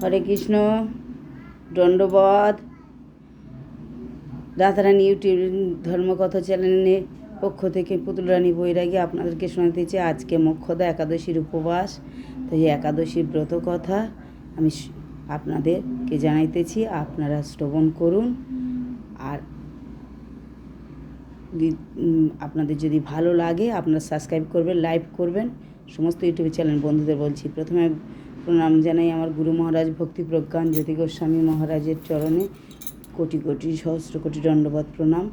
হরে Krishna. দণ্ডবত। Radharani YouTube ধর্মকথা চ্যানেলের পক্ষ থেকে পুতুল রানী বৈরাগী আপনাদেরকে শোনাতেছি আজকে মোক্ষদা একাদশীর উপবাস। তো এই একাদশীর ব্রত কথা আমি আপনাদেরকে জানাইতেছি, আপনারা শ্রবণ করুন। আর আপনাদের যদি ভালো লাগে আপনারা সাবস্ক্রাইব করবেন, লাইক করবেন। সমস্ত ইউটিউব চ্যানেল বন্ধুদের বলছি, প্রথমে প্রণাম জানাই আমার গুরু মহারাজ ভক্তি প্রজ্ঞান জ্যোতি গোস্বামী মহারাজের চরণে কোটি কোটি সহস্র কোটি দণ্ডবত প্রণাম।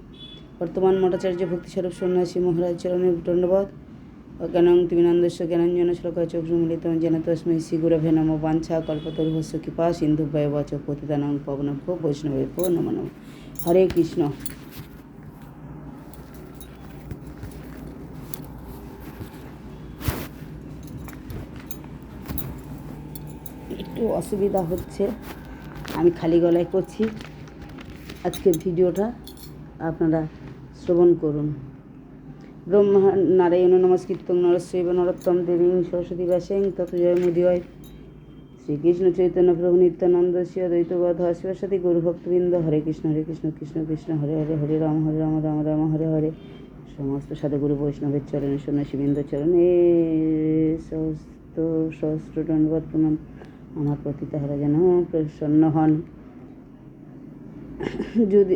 বর্তমান মঠাচার্য ভক্তিস্বরূপ সন্ন্যাসী মহারাজ চরণে দণ্ডবত। অজ্ঞানং তিমিনান্দস্য জ্ঞানাঞ্জন শ্লোকায় চক্ষুমূলিতং যেন তস্मै শ্রীগুরবে নমঃ। বাঞ্ছা কল্পতরুভ্যশ্চ কৃপা সিন্ধুভ্যেব চ পতিতানাং পাবনেভ্যো বৈষ্ণবেভ্যো নমো নমঃ। হরে কৃষ্ণ। একটু অসুবিধা হচ্ছে, আমি খালি গলায় করছি। আজকের ভিডিওটা আপনারা শ্রবণ করুন। ব্রহ্মা নারায়ণ নমস্কৃত্যং নরস্যৈব নরোত্তমং দেবীং সরস্বতী ব্যাসং ততো জয়মুদীয়য়। শ্রীকৃষ্ণ চৈতন্য প্রভু নিত্যানন্দ শ্রী অদ্বৈত গদাধর শিবসাদী গৌরভক্তবৃন্দ। হরে কৃষ্ণ কৃষ্ণ কৃষ্ণ হরে হরে, হরে রাম রাম রাম হরে হরে। সমস্ত সাধুগুরু বৈষ্ণবের চরণে সন্ন্যাসীবৃন্দ চরণে সমস্ত সহস্র দণ্ডবত প্রণাম। আমার প্রতি তাহারা যেন প্রসন্ন হন, যদি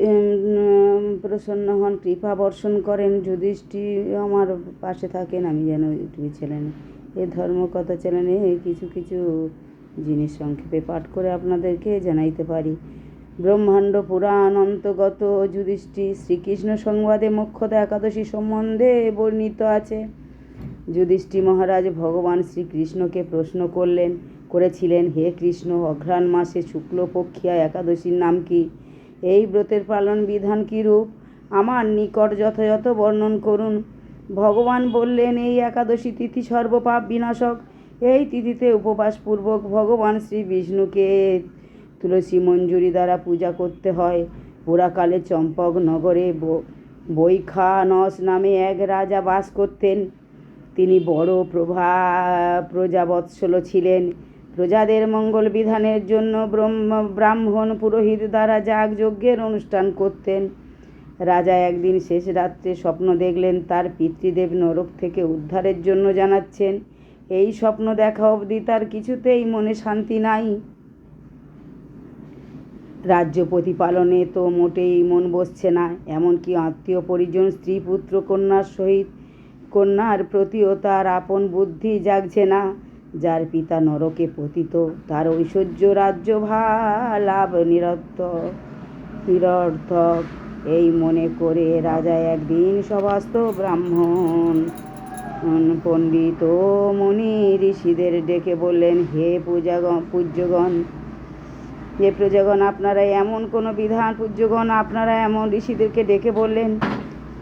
প্রসন্ন হন, কৃপা বর্ষণ করেন, যুধিষ্ঠির আমার পাশে থাকেন। আমি যেন ইউটিউব চ্যানেলে এই ধর্মকথা চ্যানেলে কিছু কিছু জিনিস সংক্ষেপে পাঠ করে আপনাদেরকে জানাইতে পারি। ব্রহ্মাণ্ড পুরাণ অন্তর্গত যুধিষ্ঠির শ্রীকৃষ্ণ সংবাদে মোক্ষদা একাদশী সম্বন্ধে বর্ণিত আছে। যুধিষ্ঠির মহারাজ ভগবান শ্রীকৃষ্ণকে প্রশ্ন করেছিলেন, হে কৃষ্ণ, অঘ্রাণ মাসে শুক্লপক্ষিয়া একাদশীর নাম কি? এই ব্রতের পালন বিধান কীরূপ? আমার নিকট যথাযথ বর্ণন করুন। ভগবান বললেন, এই একাদশী তিথি সর্বপাপ বিনাশক। এই তিথিতে উপবাসপূর্বক ভগবান শ্রী বিষ্ণুকে তুলসী মঞ্জুরি দ্বারা পূজা করতে হয়। পুরাকালে চম্পক নগরে বৈখানস নামে এক রাজা বাস করতেন। তিনি বড় প্রজাবৎসল ছিলেন। প্রজাদের মঙ্গল বিধানের জন্য ব্রাহ্মণ পুরোহিত দ্বারা যাগযজ্ঞের অনুষ্ঠান করতেন। রাজা একদিন শেষ রাত্রে স্বপ্ন দেখলেন, তার পিতৃদেব নরক থেকে উদ্ধারের জন্য জানাচ্ছেন। এই স্বপ্ন দেখা অবধি তার কিছুতেই মনে শান্তি নাই। রাজ্য প্রতিপালনে তো মোটেই মন বসছে না, এমনকি আত্মীয় পরিজন স্ত্রী পুত্র কন্যার প্রতিও তার আপন বুদ্ধি জাগছে না। যার পিতা নরকে পতিত, তার ঐশ্বর্য রাজ্য লাভ নিরর্থক। এই মনে করে রাজা একদিন সমস্ত ব্রাহ্মণ পণ্ডিত মুনি ঋষিদের ডেকে বললেন, হে প্রজাগণ, আপনারা এমন কোনো বিধান আপনারা এমন ঋষিদেরকে ডেকে বললেন,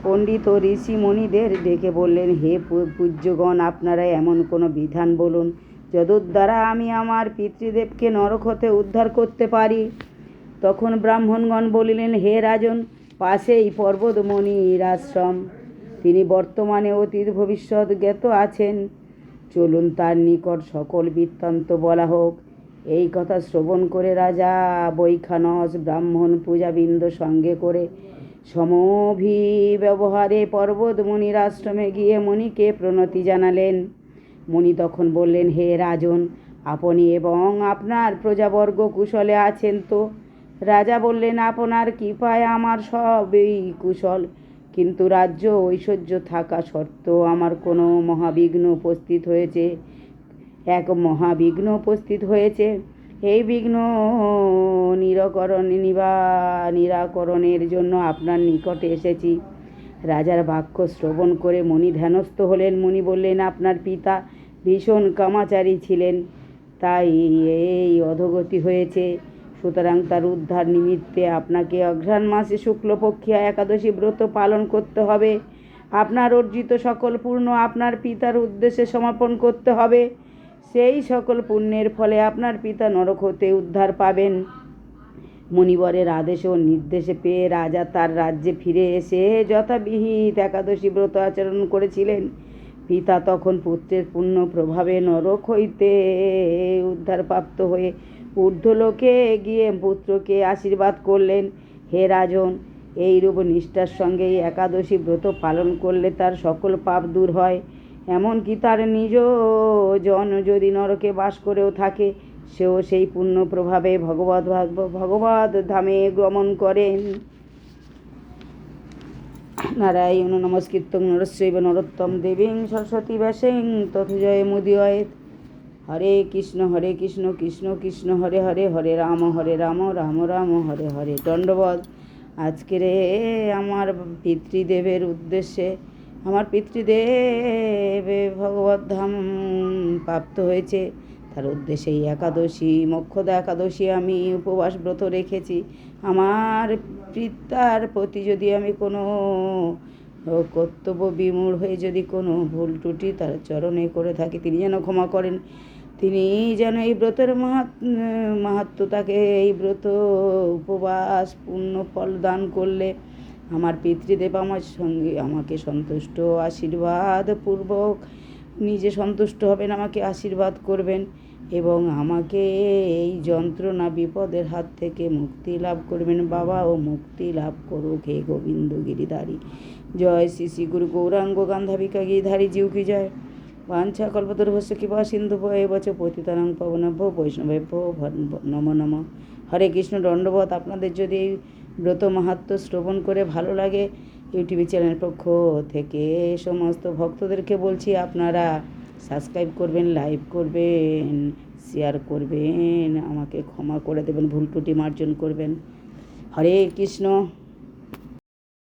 পণ্ডিত ও ঋষি মুনিদের ডেকে বললেন, হে পূজ্যগণ, আপনারা এমন কোনো বিধান বলুন যদ্বারা আমি আমার পিতৃদেবকে নরক হতে উদ্ধার করতে পারি। তখন ব্রাহ্মণগণ বলিলেন, হে রাজন, পাশেই পর্বতমণির আশ্রম। তিনি বর্তমানে অতীত ভবিষ্যৎ জ্ঞাত আছেন। চলুন তার নিকট সকল বৃত্তান্ত বলা হোক। এই কথা শ্রবণ করে রাজা বৈখানস ব্রাহ্মণ পূজাবৃন্দ সঙ্গে করে সমভিব্যবহারে পর্বতমণির আশ্রমে গিয়ে মুনিকে প্রণতি জানালেন। মুনি তখন বললেন, হে রাজন, আপনি এবং আপনার প্রজাবর্গ কুশলে আছেন তো? রাজা বললেন, আপনার কৃপায় আমার সবই কুশল, কিন্তু রাজ্য ঐশ্বর্য থাকা সত্ত্বেও আমার কোনো মহাবিঘ্ন উপস্থিত হয়েছে। এই বিঘ্ন নিরাকরণের জন্য আপনার নিকটে এসেছি। রাজার বাক্য শ্রবণ করে মুনি ধ্যানস্থ হলেন। মুনি বললেন, আপনার পিতা ভীষণ কামাচারী ছিলেন, তাই এই অধোগতি হয়েছে। সুতরাং তার উদ্ধার নিমিত্তে আপনাকে অঘ্রাণ মাসে শুক্লপক্ষিয়া একাদশী ব্রত পালন করতে হবে। আপনার অর্জিত সকল পুণ্য আপনার পিতার উদ্দেশ্যে সমর্পণ করতে হবে। সেই সকল পুণ্যের ফলে আপনার পিতা নরক হতে উদ্ধার পাবেন। মুনিবরের আদেশ ও নির্দেশে পেয়ে রাজা তার রাজ্যে ফিরে এসে যথাবিহিত একাদশী ব্রত আচরণ করেছিলেন। পিতা তখন পুত্রের পুণ্য প্রভাবে নরক হইতে উদ্ধারপ্রাপ্ত হয়ে ঊর্ধ্বলোকে গিয়ে পুত্রকে আশীর্বাদ করলেন, হে রাজন, এইরূপ নিষ্ঠার সঙ্গে এই একাদশী ব্রত পালন করলে তার সকল পাপ দূর হয়। এমনকি তার নিজ জন যদি নরকে বাস করেও থাকে, সেও সেই পুণ্য প্রভাবে ভগবত ধামে গমন করেন। নারায়ণ নমস্কৃত্যং নরস্যৈব নরোত্তম দেবীং সরস্বতী ব্যাসেন তথ জয় মুদীয়য়েৎ। হরে কৃষ্ণ কৃষ্ণ কৃষ্ণ হরে হরে, হরে রাম রাম রাম হরে হরে। দণ্ডবত। আজকের আমার পিতৃদেবের উদ্দেশ্যে, আমার পিতৃদেব ভগবত ধাম প্রাপ্ত হয়েছে, তার উদ্দেশ্যে এই একাদশী, মোক্ষদা একাদশী আমি উপবাস ব্রত রেখেছি। আমার পিতার প্রতি যদি আমি কোনো কর্তব্য বিমূঢ় হয়ে যদি কোনো ভুল ত্রুটি তার চরণে করে থাকি, তিনি যেন ক্ষমা করেন। তিনি যেন এই ব্রতের মাহাত্ম্য, তাকে এই ব্রত উপবাস পূর্ণ ফল দান করলে আমার পিতৃদেব আমার সঙ্গে আমাকে সন্তুষ্ট আশীর্বাদ পূর্বক নিজে সন্তুষ্ট হবেন, আমাকে আশীর্বাদ করবেন এবং আমাকে এই যন্ত্রণা বিপদের হাত থেকে মুক্তি লাভ করবেন। বাবা ও মুক্তি লাভ করুক হে গোবিন্দ গিরিধারী। জয় শ্রী শ্রী গুরু গৌরাঙ্গ গান্ধাবিকা গিরিধারী জিউ কি জয়। বাঞ্ছা কল্পতরুভ্যশ্চ কৃপা সিন্ধুভ্যেব চ পতিতানাং পাবনেভ্যো বৈষ্ণবেভ্যো নমো নমঃ। হরে কৃষ্ণ। দণ্ডবত। আপনাদের যদি এই ব্রত মাহাত্ম্য শ্রবণ করে ভালো লাগে, ইউটিউব চ্যানেলের পক্ষ থেকে সমস্ত ভক্তদেরকে বলছি, আপনারা সাবস্ক্রাইব করবেন, লাইক করবেন, শেয়ার করবেন, আমাকে ক্ষমা করে দেবেন, ভুল ত্রুটি মার্জন করবেন। হরে কৃষ্ণ।